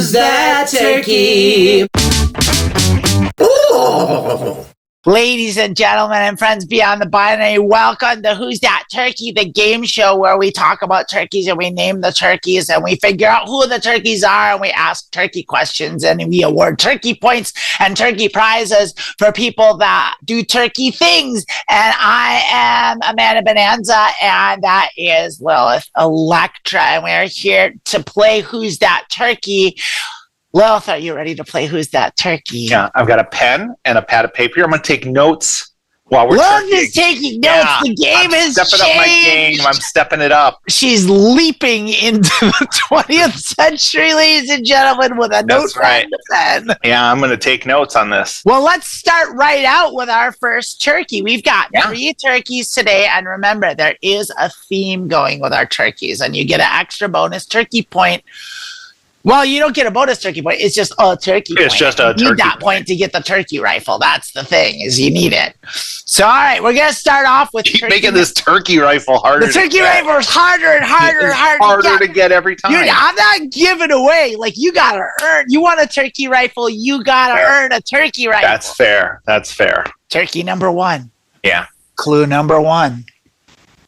Who's that turkey? Ooh. Ladies and gentlemen and friends beyond the binary, welcome to Who's That Turkey, the game show where we talk about turkeys and we name the turkeys and we figure out who the turkeys are and we ask turkey questions and we award turkey points and turkey prizes for people that do turkey things. And I am Amanda Bonanza and that is Lilith Electra, and we're here to play Who's That Turkey. Lilith, are you ready to play Who's That Turkey? Yeah, I've got a pen and a pad of paper. I'm going to take notes while we're Lilith is taking notes. Yeah, the game has changed. Stepping up my game. I'm stepping it up. She's leaping into the 20th century, ladies and gentlemen, with a notepad and a pen. Yeah, I'm going to take notes on this. Well, let's start right out with our first turkey. We've got 3 turkeys today, and remember, there is a theme going with our turkeys, and you get an extra bonus turkey point. Well, you don't get a bonus turkey point. It's just a turkey point. It's just a turkey You need that point to get the turkey rifle. That's the thing, is you need it. So, all right, we're going to start off with Keep making this turkey rifle harder. The turkey rifle is harder and harder and harder to get every time. I'm not giving away. Like, you got to earn. You want a turkey rifle, you got to earn a turkey rifle. That's fair. That's fair. Turkey number 1. Yeah. Clue number 1.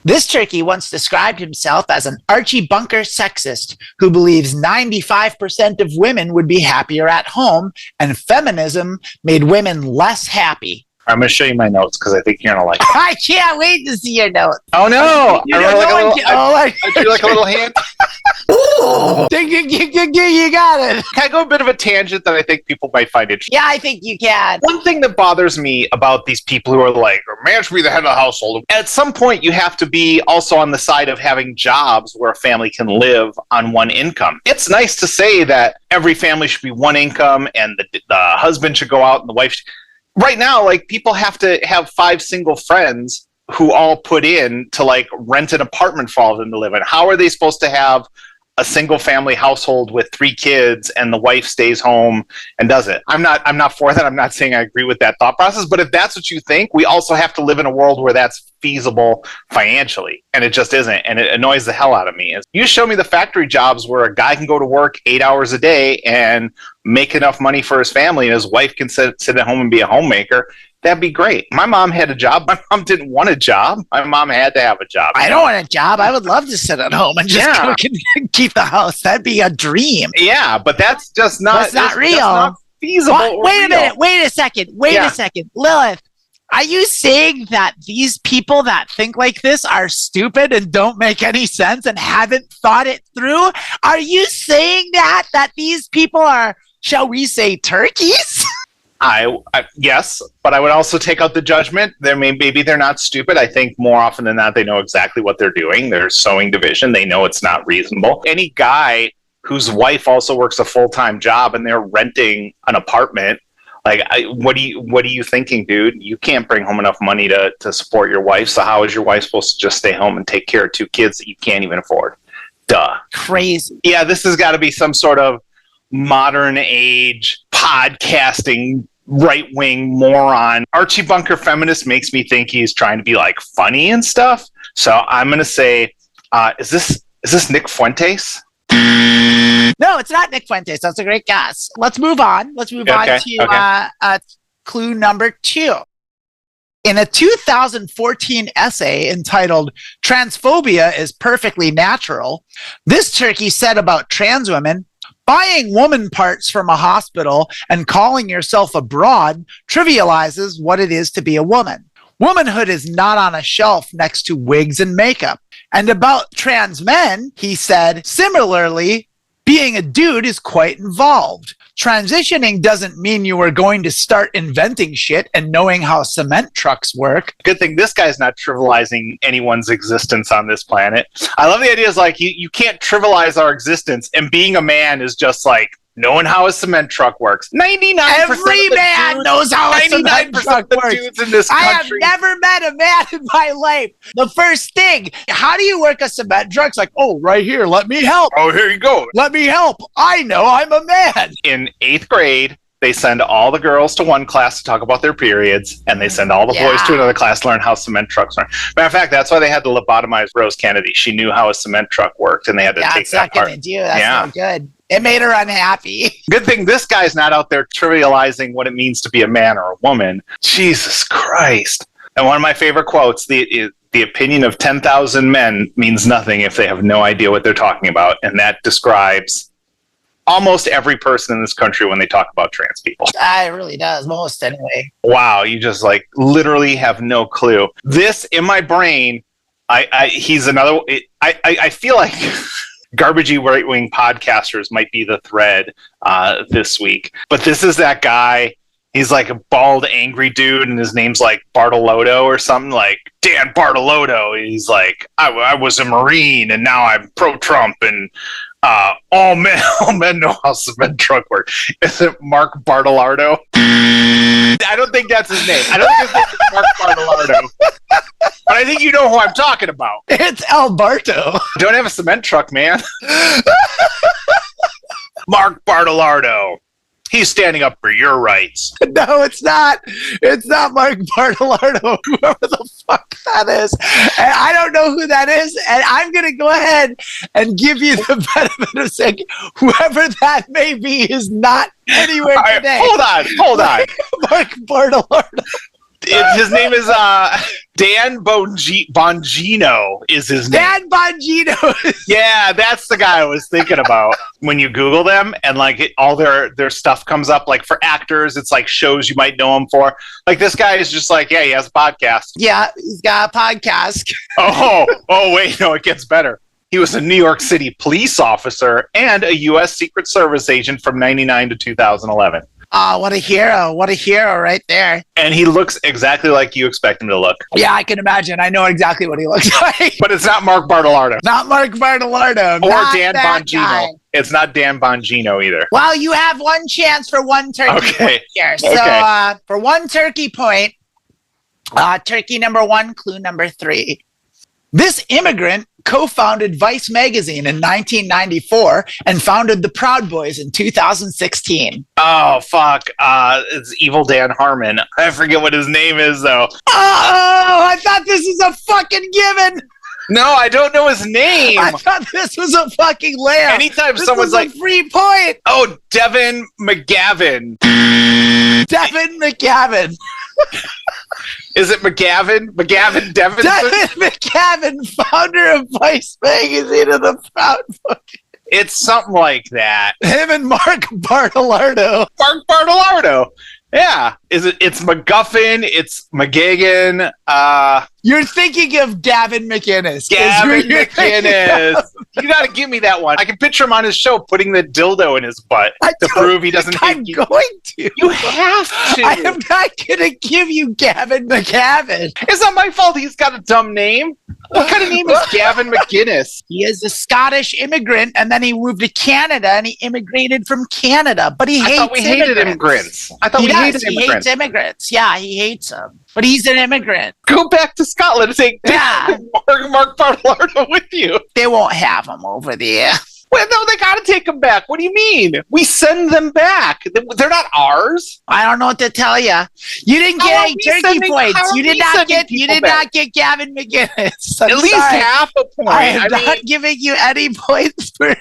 This turkey once described himself as an Archie Bunker sexist who believes 95% of women would be happier at home and feminism made women less happy. I'm going to show you my notes because I think you're going to like it. I can't wait to see your notes. Oh, no. I do like a little hand. You got it. Can I go a bit of a tangent that I think people might find interesting? Yeah, I think you can. One thing that bothers me about these people who are like, a man should be the head of the household. At some point, you have to be also on the side of having jobs where a family can live on one income. It's nice to say that every family should be one income and the husband should go out and the wife should. Right now, like, people have to have 5 single friends who all put in to like rent an apartment for all of them to live in. How are they supposed to have a single family household with 3 kids and the wife stays home and does it? I'm not for that. I'm not saying I agree with that thought process, but if that's what you think, we also have to live in a world where that's feasible financially, and it just isn't, and it annoys the hell out of me. You show me the factory jobs where a guy can go to work 8 hours a day and make enough money for his family and his wife can sit at home and be a homemaker. That'd be great. My mom had a job. My mom didn't want a job. My mom had to have a job. I don't want a job. I would love to sit at home and just cook and keep the house. That'd be a dream. Yeah, but that's just not. That's not real. That's not feasible. Wait a minute. Wait a second. Wait a second. Lilith, are you saying that these people that think like this are stupid and don't make any sense and haven't thought it through? Are you saying that these people are, shall we say, turkeys? Yes, but I would also take out the judgment. Maybe they're not stupid. I think more often than not, they know exactly what they're doing. They're sowing division. They know it's not reasonable. Any guy whose wife also works a full-time job and they're renting an apartment, like, what are you thinking, dude? You can't bring home enough money to support your wife. So how is your wife supposed to just stay home and take care of 2 kids that you can't even afford? Duh. Crazy. Yeah, this has got to be some sort of modern age podcasting right-wing moron. Archie Bunker feminist makes me think he's trying to be like funny and stuff. So I'm going to say, is this Nick Fuentes? No, it's not Nick Fuentes. That's a great guess. Let's move on. Let's move on to clue number 2. In a 2014 essay entitled "Transphobia is Perfectly Natural," this turkey said about trans women, "Buying woman parts from a hospital and calling yourself a broad trivializes what it is to be a woman. Womanhood is not on a shelf next to wigs and makeup." And about trans men, he said, "Similarly, being a dude is quite involved. Transitioning doesn't mean you are going to start inventing shit and knowing how cement trucks work." Good thing this guy's not trivializing anyone's existence on this planet. I love the idea is like, you can't trivialize our existence, and being a man is just like knowing how a cement truck works. 99% Every man knows how a cement truck works. Dudes in this country. I have never met a man in my life. The first thing, how do you work a cement truck? It's like, oh, right here, let me help. Oh, here you go. Let me help. I know, I'm a man. In 8th grade, They send all the girls to one class to talk about their periods, and they send all the boys to another class to learn how cement trucks work. Matter of fact, that's why they had to lobotomize Rose Kennedy. She knew how a cement truck worked, and they had to take that part. That's no good. It made her unhappy. Good thing this guy's not out there trivializing what it means to be a man or a woman. Jesus Christ. And one of my favorite quotes, the opinion of 10,000 men means nothing if they have no idea what they're talking about. And that describes almost every person in this country when they talk about trans people. It really does. Most anyway. Wow. You just like literally have no clue. This in my brain, he's another, I feel like garbagey right-wing podcasters might be the thread this week. But this is that guy. He's like a bald, angry dude, and his name's like Bartolotto or something, like Dan Bartolotto. He's like, I was a Marine, and now I'm pro-Trump, and all men know how cement truck works. Is it Mark Bartolardo? I don't think that's his name. I don't think his name is Mark Bartolardo. But I think you know who I'm talking about. It's Alberto. Don't have a cement truck, man. Mark Bartolardo. He's standing up for your rights. No, it's not. It's not Mark Bartolardo, whoever the fuck that is. And I don't know who that is. And I'm going to go ahead and give you the benefit of saying whoever that may be is not anywhere today. Hold on. Mark Bartolardo. His name is Dan Bongino is his name. Dan Bongino. Yeah, that's the guy I was thinking about. When you Google them and like all their stuff comes up, like for actors, it's like shows you might know him for. Like this guy is just like, yeah, he has a podcast. Yeah, he's got a podcast. Oh, wait, no, it gets better. He was a New York City police officer and a U.S. Secret Service agent from 1999 to 2011. Oh, what a hero. What a hero right there. And he looks exactly like you expect him to look. Yeah, I can imagine. I know exactly what he looks like. But it's not Mark Bartolardo. Not Mark Bartolardo. Or Dan Bongino. Guy. It's not Dan Bongino either. Well, you have one chance for one turkey point here. So for one turkey point, turkey number one, clue number three. This immigrant co-founded Vice magazine in 1994 and founded the Proud Boys in 2016. Oh, fuck. It's Evil Dan Harmon. I forget what his name is, though. Oh, I thought this was a fucking given. No, I don't know his name. I thought this was a fucking layup. Anytime someone's like, free point. Oh, Devin McGavin. Devin McGavin. Is it McGavin? McGavin Devin? Devin McGavin, founder of Vice magazine and the Proud Boys. It's something like that. Him and Mark Bartolardo. Mark Bartolardo. Yeah. It's McGuffin. It's McGagan. You're thinking of Gavin McInnes. Gavin McInnes. You got to give me that one. I can picture him on his show putting the dildo in his butt to prove he doesn't hate you. I'm going to. You have to. I am not going to give you Gavin McGavin. It's not my fault he's got a dumb name. What kind of name is Gavin McInnes? He is a Scottish immigrant, and then he moved to Canada, and he immigrated from Canada. But he hates immigrants. I thought we hated immigrants. He hates immigrants. Yeah, he hates them. But he's an immigrant. Go back to Scotland and take Mark Bartolardo with you. They won't have him over there. Well, no, they got to take them back. What do you mean? We send them back. They're not ours. I don't know what to tell you. You didn't get any turkey points. You did not get Gavin McInnes. At least half a point. I am not giving you any points for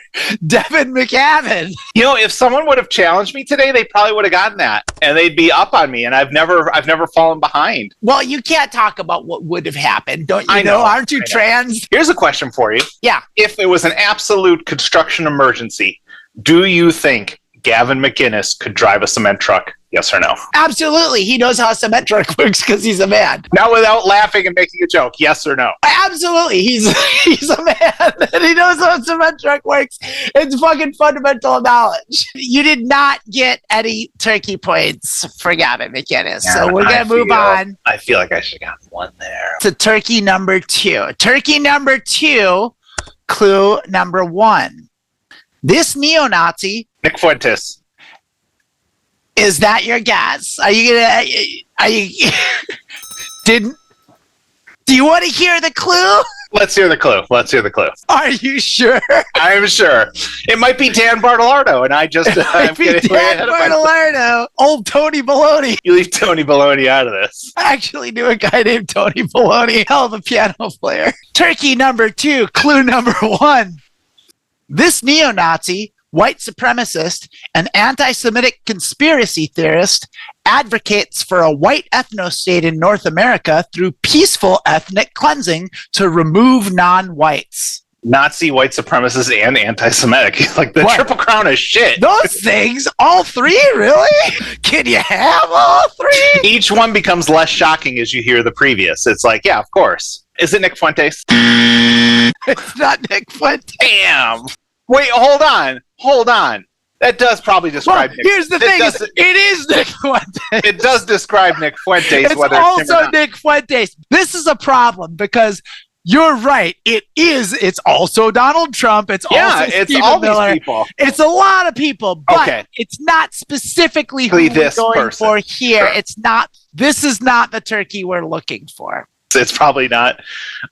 Devin McGavin. You know, if someone would have challenged me today, they probably would have gotten that, and they'd be up on me. And I've never fallen behind. Well, you can't talk about what would have happened, don't you? Know? Aren't you trans? Here's a question for you. Yeah. If it was an absolute construction emergency, do you think Gavin McInnes could drive a cement truck? Yes or no? Absolutely. He knows how a cement truck works because he's a man. Now without laughing and making a joke, yes or no? Absolutely. He's a man and he knows how a cement truck works. It's fucking fundamental knowledge. You did not get any turkey points for Gavin McInnes. So we're going to move on. I feel like I should have gotten one there. To turkey number two. Turkey number two, clue number one. This neo-Nazi... Nick Fuentes. Is that your guess? Do you want to hear the clue? Let's hear the clue. Are you sure? I'm sure. It might be Dan Bartolardo, and I'm getting way ahead of myself. Bartolardo. Old Tony Baloney. You leave Tony Baloney out of this. I actually knew a guy named Tony Baloney, hell of a piano player. Turkey number 2, clue number 1. This neo-Nazi, white supremacist, and anti-Semitic conspiracy theorist advocates for a white ethno-state in North America through peaceful ethnic cleansing to remove non-whites. Nazi, white supremacist, and anti-Semitic. Like the triple crown of shit. Those things, all three, really? Can you have all three? Each one becomes less shocking as you hear the previous. It's like, yeah, of course. Is it Nick Fuentes? It's not Nick Fuentes. Damn. Wait, hold on. That does probably describe Nick. Here's the thing. It is Nick Fuentes. It does describe Nick Fuentes. It's whether also Nick Fuentes. This is a problem because you're right. It's also Donald Trump. It's also Stephen all Miller. These people. It's a lot of people, but it's not specifically who we're going for here. Sure. This is not the turkey we're looking for. It's probably not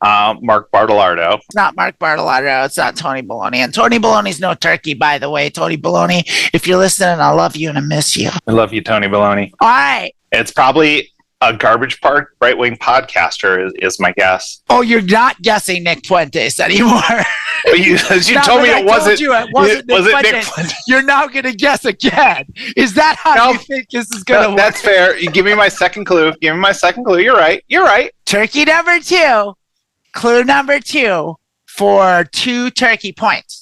Mark Bartolardo. It's not Mark Bartolardo. It's not Tony Baloney. And Tony Baloney's no turkey, by the way. Tony Baloney, if you're listening, I love you and I miss you. I love you, Tony Baloney. All right. It's probably a garbage part right-wing podcaster is my guess. Oh, you're not guessing Nick Fuentes anymore. You told me it wasn't. Nick Fuentes. You're now going to guess again. Is that how you think this is going to work? That's fair. You give me my second clue. You're right. Turkey number 2. Clue number 2 for 2 turkey points.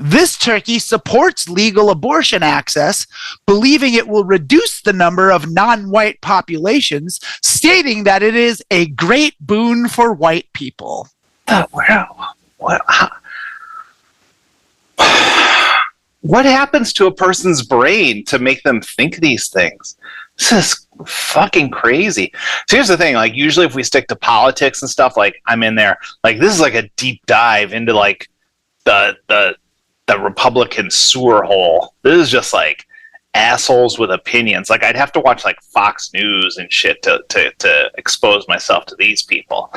This turkey supports legal abortion access, believing it will reduce the number of non-white populations, stating that it is a great boon for white people. What happens to a person's brain to make them think these things? This is fucking crazy. So here's the thing, like usually if we stick to politics and stuff, like I'm in there, like this is like a deep dive into like the Republican sewer hole. This is just like assholes with opinions. Like I'd have to watch like Fox News and shit to expose myself to these people.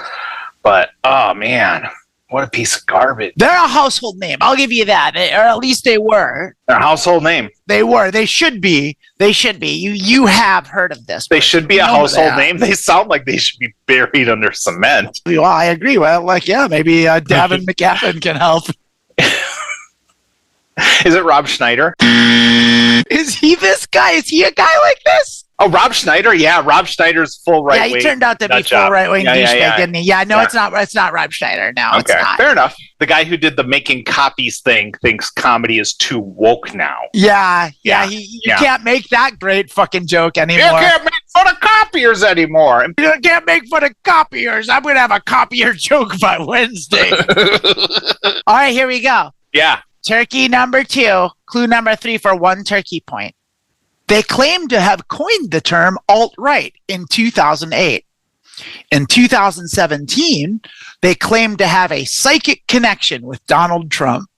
But oh man, what a piece of garbage. They're a household name. I'll give you that. Or at least they were. They're a household name. They were. They should be. You have heard of this. They should be a household name. They sound like they should be buried under cement. Well, I agree. Well, like, yeah, maybe Davin McGavin can help. Is it Rob Schneider? Is he this guy? Is he a guy like this? Oh, Rob Schneider? Yeah, Rob Schneider's full right wing. Yeah, he turned out to be full right wing douchebag, didn't he? Yeah, no, it's not Rob Schneider. No, it's not. Fair enough. The guy who did the making copies thing thinks comedy is too woke now. Yeah. You can't make that great fucking joke anymore. You can't make fun of copiers anymore. You can't make fun of copiers. I'm going to have a copier joke by Wednesday. All right, here we go. Yeah. Turkey number 2, clue number 3 for 1 turkey point. They claim to have coined the term alt-right in 2008. In 2017, they claimed to have a psychic connection with Donald Trump.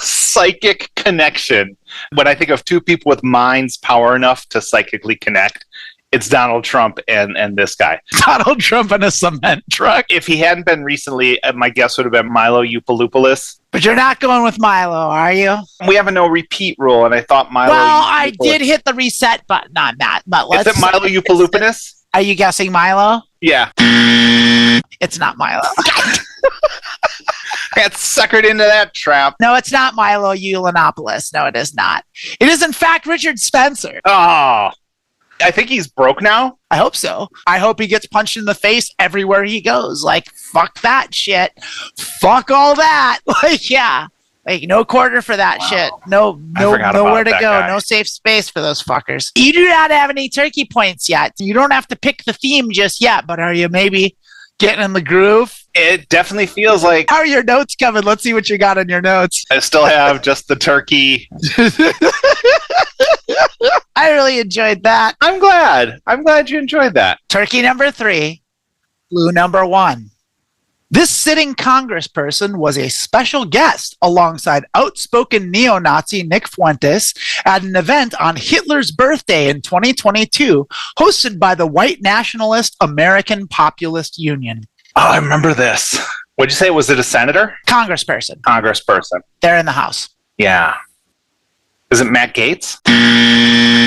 Psychic connection. When I think of 2 people with minds power enough to psychically connect, it's Donald Trump and this guy. Donald Trump in a cement truck. If he hadn't been recently, my guess would have been Milo Yiannopoulos. But you're not going with Milo, are you? We have a no repeat rule, and I thought Milo. Well, I did hit the reset button on that, but let's. Is it Milo Yiannopoulos? Are you guessing Milo? Yeah. It's not Milo. I got suckered into that trap. No, it's not Milo Yiannopoulos. No, it is not. It is, in fact, Richard Spencer. Oh. I think he's broke now. I hope so. I hope he gets punched in the face everywhere he goes. Like, fuck that shit. Fuck all that. Like, yeah. Like, no quarter for that shit. Nowhere to go. Guy. No safe space for those fuckers. You do not have any turkey points yet. You don't have to pick the theme just yet, but are you maybe getting in the groove? It definitely feels like... How are your notes coming? Let's see what you got in your notes. I still have just the turkey. I really enjoyed that. I'm glad you enjoyed that. Turkey number 3, clue number 1. This sitting congressperson was a special guest alongside outspoken neo-Nazi Nick Fuentes at an event on Hitler's birthday in 2022, hosted by the white nationalist American Populist Union. Oh, I remember this. What'd you say? Was it a senator? Congressperson. Congressperson. They're in the House. Yeah. Is it Matt Gaetz?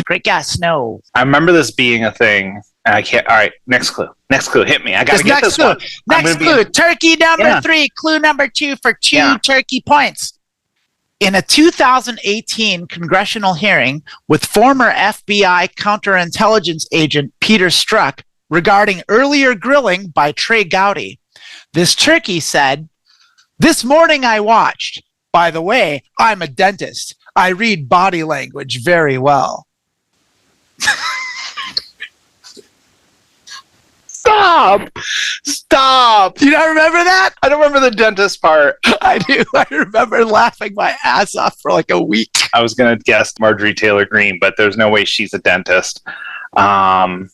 Great guess. No. I remember this being a thing. And I can't. All right. Next clue. Hit me. I got to get this one. Next clue. Turkey number 3. Clue number 2 for 2 turkey points. In a 2018 congressional hearing with former FBI counterintelligence agent Peter Strzok regarding earlier grilling by Trey Gowdy, this turkey said, "This morning I watched. By the way, I'm a dentist. I read body language very well." Stop. You don't remember that? I don't remember the dentist part. I do. I remember laughing my ass off for like a week. I was going to guess Marjorie Taylor Greene, but there's no way she's a dentist. I'm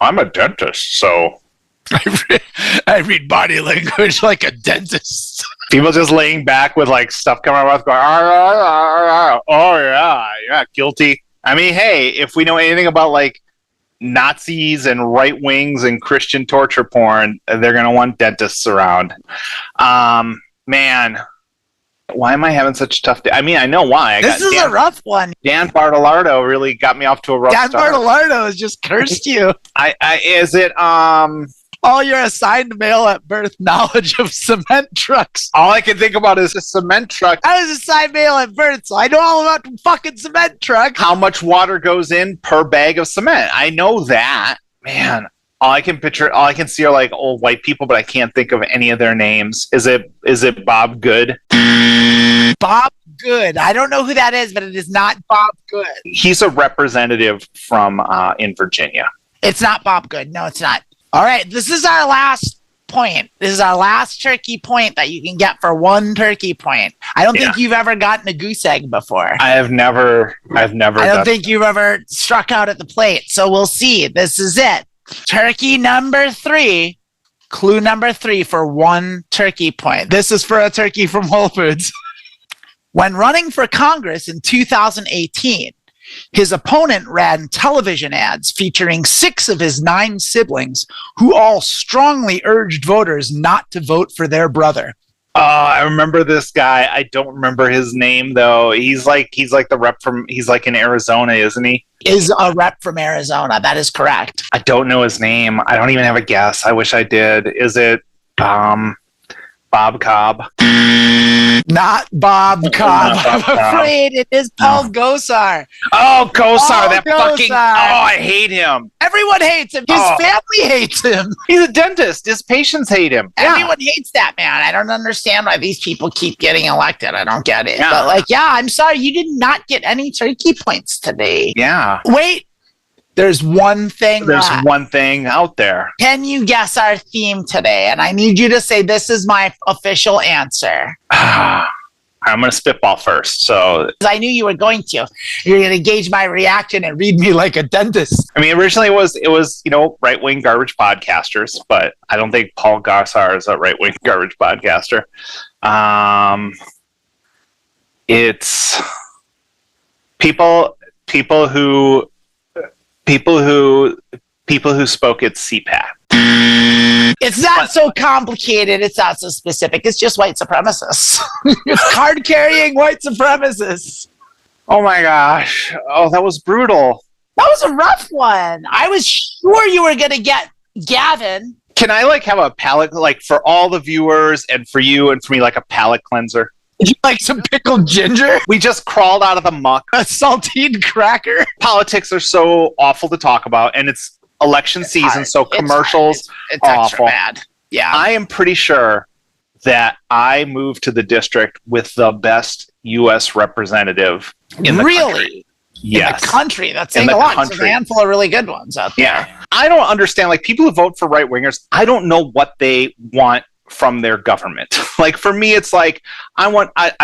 a dentist, so I read body language like a dentist. People just laying back with like stuff coming out of going, oh yeah, guilty. I mean, hey, if we know anything about like Nazis and right wings and Christian torture porn, they're gonna want dentists around. Man, why am I having such a tough day? I mean, I know why. This is a rough one. Dan Bartolardo really got me off to a rough start. Dan Bartolardo has just cursed you. Is it all your assigned mail at birth knowledge of cement trucks? All I can think about is a cement truck. I was assigned mail at birth, so I know all about the fucking cement truck. How much water goes in per bag of cement? I know that. Man, all I can see are like old white people, but I can't think of any of their names. Is it Bob Good? Bob Good. I don't know who that is, but it is not Bob Good. He's a representative from in Virginia. It's not Bob Good. No, it's not. All right, this is our last point. This is our last turkey point that you can get for 1 turkey point. I don't think you've ever gotten a goose egg before. I've never. I don't think you've ever struck out at the plate. So we'll see. This is it. Turkey number 3. Clue number 3 for 1 turkey point. This is for a turkey from Whole Foods. When running for Congress in 2018, his opponent ran television ads featuring 6 of his 9 siblings who all strongly urged voters not to vote for their brother. I remember this guy. I don't remember his name though. He's like the rep from. He's like in Arizona, isn't he? Is a rep from Arizona. That is correct. I don't know his name. I don't even have a guess. I wish I did. Is it Bob Cobb? Not Bob Cobb. I'm afraid it is Paul Gosar. Oh, Gosar, that fucking. Oh, I hate him. Everyone hates him. His family hates him. He's a dentist. His patients hate him. Everyone hates that man. I don't understand why these people keep getting elected. I don't get it. But I'm sorry. You did not get any turkey points today. Yeah. Wait. There's one thing. There's one thing out there. Can you guess our theme today? And I need you to say this is my official answer. I'm going to spitball first. So I knew you were going to. You're going to gauge my reaction and read me like a dentist. I mean, originally it was right-wing garbage podcasters, but I don't think Paul Gosar is a right-wing garbage podcaster. It's people who spoke at CPAC. It's not so complicated. It's not so specific. It's just white supremacists. It's card-carrying white supremacists. Oh my gosh. Oh, that was brutal. That was a rough one. I was sure you were going to get Gavin. Can I have a palate, for all the viewers and for you and for me, a palate cleanser? Would you like some pickled ginger? We just crawled out of the muck. A saltine cracker? Politics are so awful to talk about, and it's election season, so commercials it's awful. Extra bad. Yeah. I am pretty sure that I moved to the district with the best U.S. representative in the country. Yes. In the country. That's saying a lot. There's a handful of really good ones out there. Yeah. I don't understand. People who vote for right-wingers, I don't know what they want from their government. For me, it's I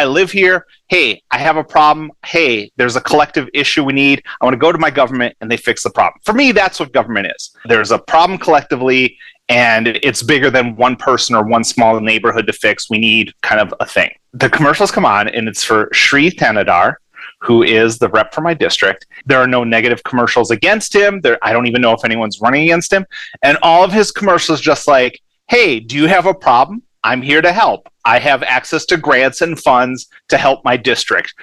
live here. Hey, I have a problem. Hey, there's a collective issue we need. I want to go to my government and they fix the problem. For me, that's what government is. There's a problem collectively and it's bigger than one person or one small neighborhood to fix. We need kind of a thing. The commercials come on and it's for Shri Thanadar, who is the rep for my district. There are no negative commercials against him. I don't even know if anyone's running against him. And all of his commercials just hey, do you have a problem? I'm here to help. I have access to grants and funds to help my district.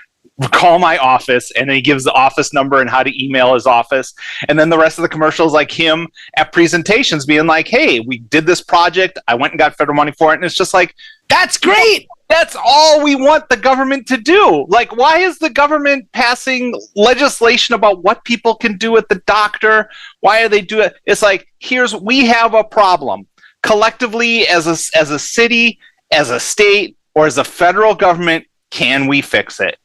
Call my office, and then he gives the office number and how to email his office. And then the rest of the commercial is like him at presentations being like, hey, we did this project. I went and got federal money for it. And it's just like, that's great. That's all we want the government to do. Like, why is the government passing legislation about what people can do at the doctor? Why are they doing it? It's like, we have a problem. Collectively, as a city, as a state, or as a federal government, can we fix it?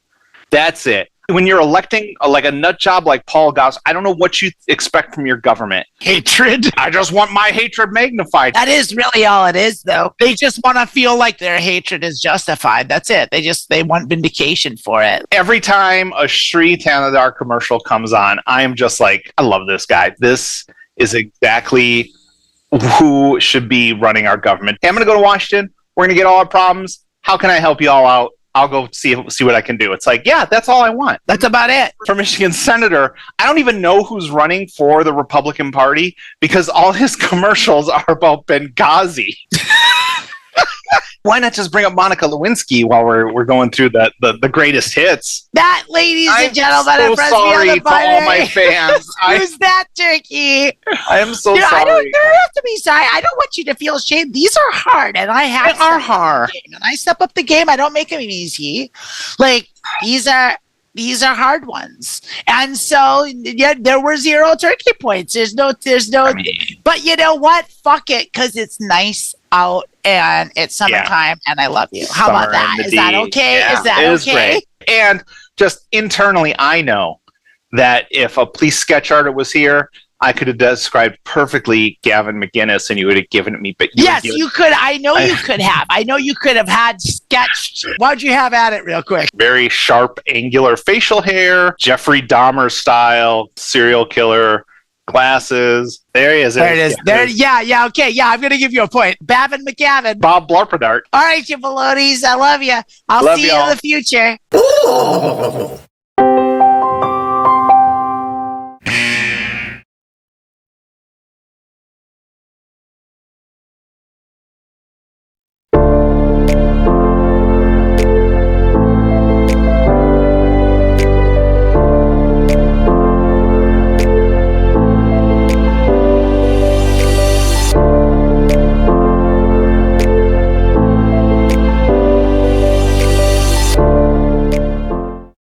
That's it. When you're electing a nut job like Paul Gauss, I don't know what you expect from your government. Hatred. I just want my hatred magnified. That is really all it is, though. They just want to feel like their hatred is justified. That's it. They want vindication for it. Every time a Sri Tanadar commercial comes on, I am just like, I love this guy. This is exactly who should be running our government. Hey, I'm going to go to Washington. We're going to get all our problems. How can I help you all out? I'll go see what I can do. It's like, yeah, that's all I want. That's about it. For Michigan Senator, I don't even know who's running for the Republican Party because all his commercials are about Benghazi. Why not just bring up Monica Lewinsky while we're going through the greatest hits? That, ladies and gentlemen, I'm so sorry to all my fans. Who's that turkey? I am so sorry. I don't have to be sorry. I don't want you to feel ashamed. These are hard, and I have. They are hard. And I step up the game. I don't make them easy. Like these are hard ones. And so, yeah, there were 0 turkey points. There's no, but you know what? Fuck it. Cause it's nice out and it's summertime and I love you. How about that? Is that okay? Yeah, is that it is okay? Great. And just internally, I know that if a police sketch artist was here, I could have described perfectly Gavin McGinnis and you would have given it me. But you could. I know you could have. I know you could have had sketched. Why'd you have at it real quick? Very sharp, angular facial hair, Jeffrey Dahmer style, serial killer, glasses. There he is. There it is. There. Yeah. Okay. Yeah, I'm going to give you a point. Bavin McGavin. Bob Blarpedart. All right, you balonies. I love you. I'll see you in the future.